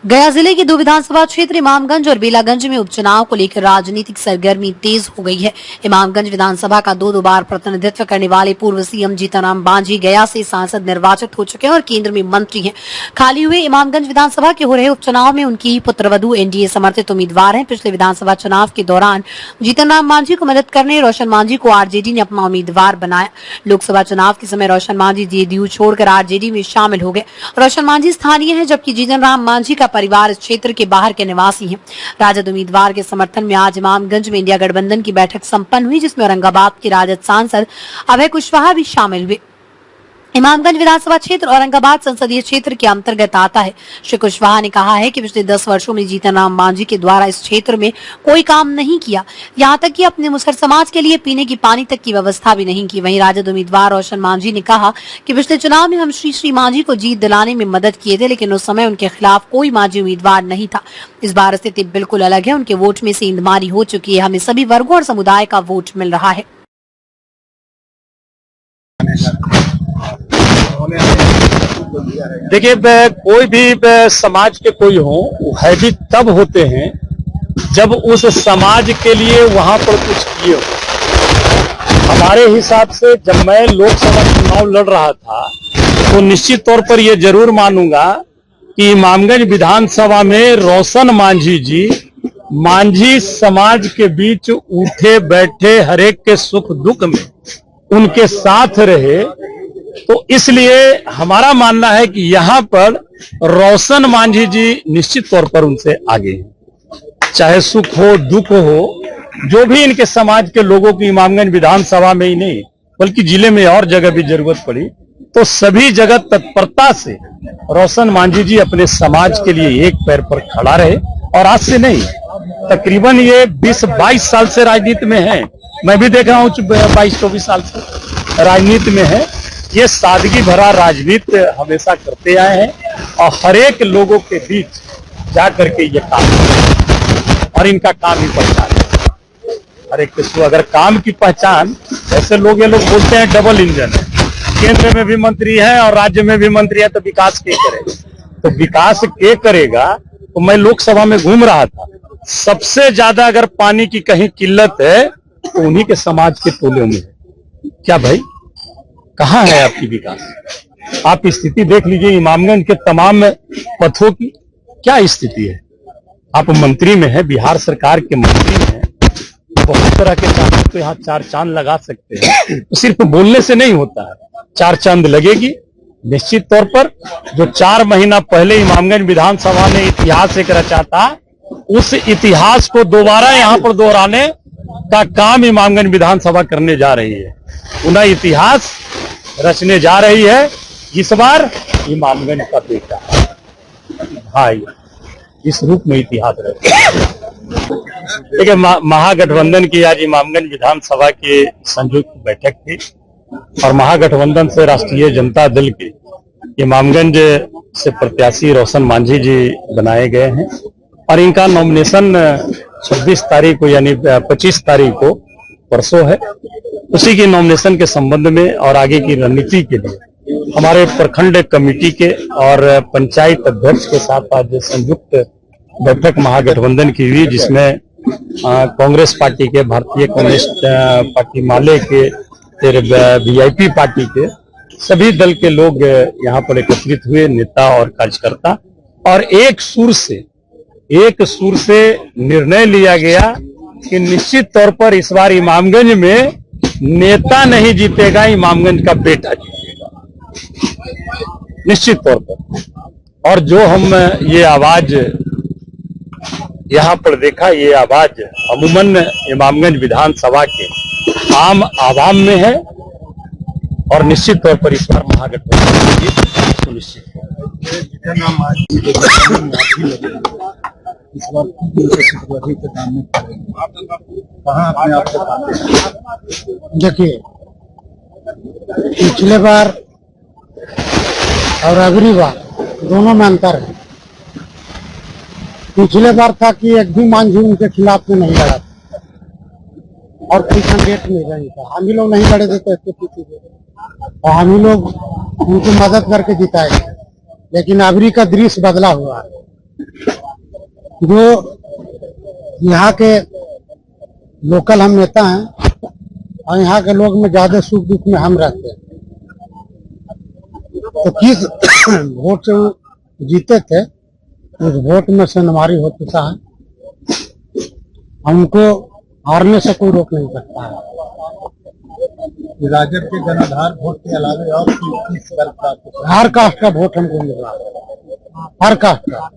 गया जिले के दो विधानसभा क्षेत्र इमामगंज और बेलागंज में उपचुनाव को लेकर राजनीतिक सरगर्मी तेज हो गई है। इमामगंज विधानसभा का दो बार प्रतिनिधित्व करने वाले पूर्व सीएम जीतनराम मांझी गया से सांसद निर्वाचित हो चुके हैं और केंद्र में मंत्री हैं। खाली हुए इमामगंज विधानसभा के हो रहे उपचुनाव में उनकी पुत्रवधू एनडीए समर्थित उम्मीदवार हैं। पिछले विधानसभा चुनाव के दौरान जीतनराम मांझी को मदद करने रोशन मांझी को आरजेडी ने अपना उम्मीदवार बनाया। लोकसभा चुनाव के समय रोशन मांझी जेडीयू छोड़कर आरजेडी में शामिल हो गए। रोशन मांझी स्थानीय है, जबकि जीतनराम मांझी का परिवार इस क्षेत्र के बाहर के निवासी हैं। राजद उम्मीदवार के समर्थन में आज इमामगंज में इंडिया गठबंधन की बैठक संपन्न हुई, जिसमें औरंगाबाद के राजद सांसद अभय कुशवाहा भी शामिल हुए। इमामगंज विधानसभा क्षेत्र औरंगाबाद संसदीय क्षेत्र के अंतर्गत आता है। श्री कुशवाहा ने कहा है कि पिछले 10 वर्षों में जीतनराम मांझी के द्वारा इस क्षेत्र में कोई काम नहीं किया, यहाँ तक कि अपने मुसहर समाज के लिए पीने की पानी तक की व्यवस्था भी नहीं की। वहीं राजद उम्मीदवार रोशन मांझी ने कहा कि पिछले चुनाव में हम श्री मांझी को जीत दिलाने में मदद किए थे, लेकिन उस समय उनके खिलाफ कोई मांझी उम्मीदवार नहीं था। इस बार स्थिति बिल्कुल अलग है, उनके वोट में सेंधमारी हो चुकी है। हमें सभी वर्गों और समुदाय का वोट मिल रहा है। देखिए, कोई भी समाज के कोई हो, हैवी तब होते हैं जब उस समाज के लिए वहां पर कुछ किए हो। हमारे हिसाब से जब मैं लोकसभा चुनाव लड़ रहा था तो निश्चित तौर पर यह जरूर मानूंगा कि इमामगंज विधानसभा में रोशन मांझी जी मांझी समाज के बीच उठे बैठे, हरेक के सुख दुख में उनके साथ रहे। तो इसलिए हमारा मानना है कि यहां पर रोशन मांझी जी निश्चित तौर पर उनसे आगे हैं। चाहे सुख हो दुख हो, जो भी इनके समाज के लोगों की इमामगंज विधानसभा में ही नहीं बल्कि जिले में और जगह भी जरूरत पड़ी तो सभी जगह तत्परता से रोशन मांझी जी अपने समाज के लिए एक पैर पर खड़ा रहे। और आज से नहीं, तकरीबन ये 20-22 साल से राजनीति में है। मैं भी देख रहा हूं 22-24 साल से राजनीति में है। ये सादगी भरा राजनीति हमेशा करते आए हैं और हर एक लोगों के बीच जा करके ये काम, और इनका काम ही पहचान है। हर एक किसी अगर काम की पहचान, ऐसे लोग ये लोग बोलते हैं डबल इंजन है, केंद्र में भी मंत्री है और राज्य में भी मंत्री है, तो विकास के करेगा? तो विकास के करेगा? तो मैं लोकसभा में घूम रहा था, सबसे ज्यादा अगर पानी की कहीं किल्लत है तो उन्हीं के समाज के टोले में है। क्या भाई, कहां है आपकी विकास? आप स्थिति देख लीजिए इमामगंज के तमाम पथों की क्या स्थिति है। आप मंत्री में है, बिहार सरकार के मंत्री में है, बहुत तरह के चांद तो यहाँ 4 चांद लगा सकते हैं। तो सिर्फ बोलने से नहीं होता है, 4 चांद लगेगी निश्चित तौर पर। जो 4 महीना पहले इमामगंज विधानसभा ने इतिहास एक रचा था, उस इतिहास को दोबारा यहाँ पर दोहराने का काम इमामगंज विधानसभा करने जा रही है। पुनः इतिहास रचने जा रही है। इस बार इमामगंज का बेटा भाई इस रूप में इतिहास रचे। देखिए, महागठबंधन की आज इमामगंज विधानसभा की संयुक्त बैठक थी और महागठबंधन से राष्ट्रीय जनता दल के इमामगंज से प्रत्याशी रोशन मांझी जी बनाए गए हैं और इनका नॉमिनेशन 26 तारीख को यानी 25 तारीख को परसों है। उसी की नॉमिनेशन के संबंध में और आगे की रणनीति के लिए हमारे प्रखंड कमेटी के और पंचायत अध्यक्ष के साथ आज संयुक्त बैठक महागठबंधन की हुई, जिसमें कांग्रेस पार्टी के, भारतीय कम्युनिस्ट पार्टी माले के, फिर वीआईपी पार्टी के सभी दल के लोग यहाँ पर एकत्रित हुए, नेता और कार्यकर्ता। और एक सुर से निर्णय लिया गया कि निश्चित तौर पर इस बार इमामगंज में नेता नहीं जीतेगा, इमामगंज का बेटा जीतेगा निश्चित तौर पर। और जो हम ये आवाज यहाँ पर देखा, ये आवाज अमूमन इमामगंज विधानसभा के आम आवाम में है और निश्चित तौर पर इस बार महागठबंधन की जीत सुनिश्चित है। देखिए, पिछले बार और अगली बार दोनों में अंतर है। पिछले बार था कि एक भी मांझी उनके खिलाफ में नहीं लड़ा था और कोई कैंडिडेट नहीं था। हम ही लोग नहीं लड़े थे तो इसके पीछे और हम ही लोग उनकी मदद करके जिताए। लेकिन अबरी का दृश्य बदला हुआ है। जो यहाँ के लोकल हम नेता हैं और यहाँ के लोग में ज्यादा सुख दुख में हम रहते हैं, तो किस वोट से वो जीते थे उस वोट में से हमारी हो चुका है। हमको हारने से कोई रोक नहीं सकता है। राजद के जनाधार वोट के अलावा और किस वर्ग का हर कास्ट का वोट हमको मिल रहा है, हर कास्ट का।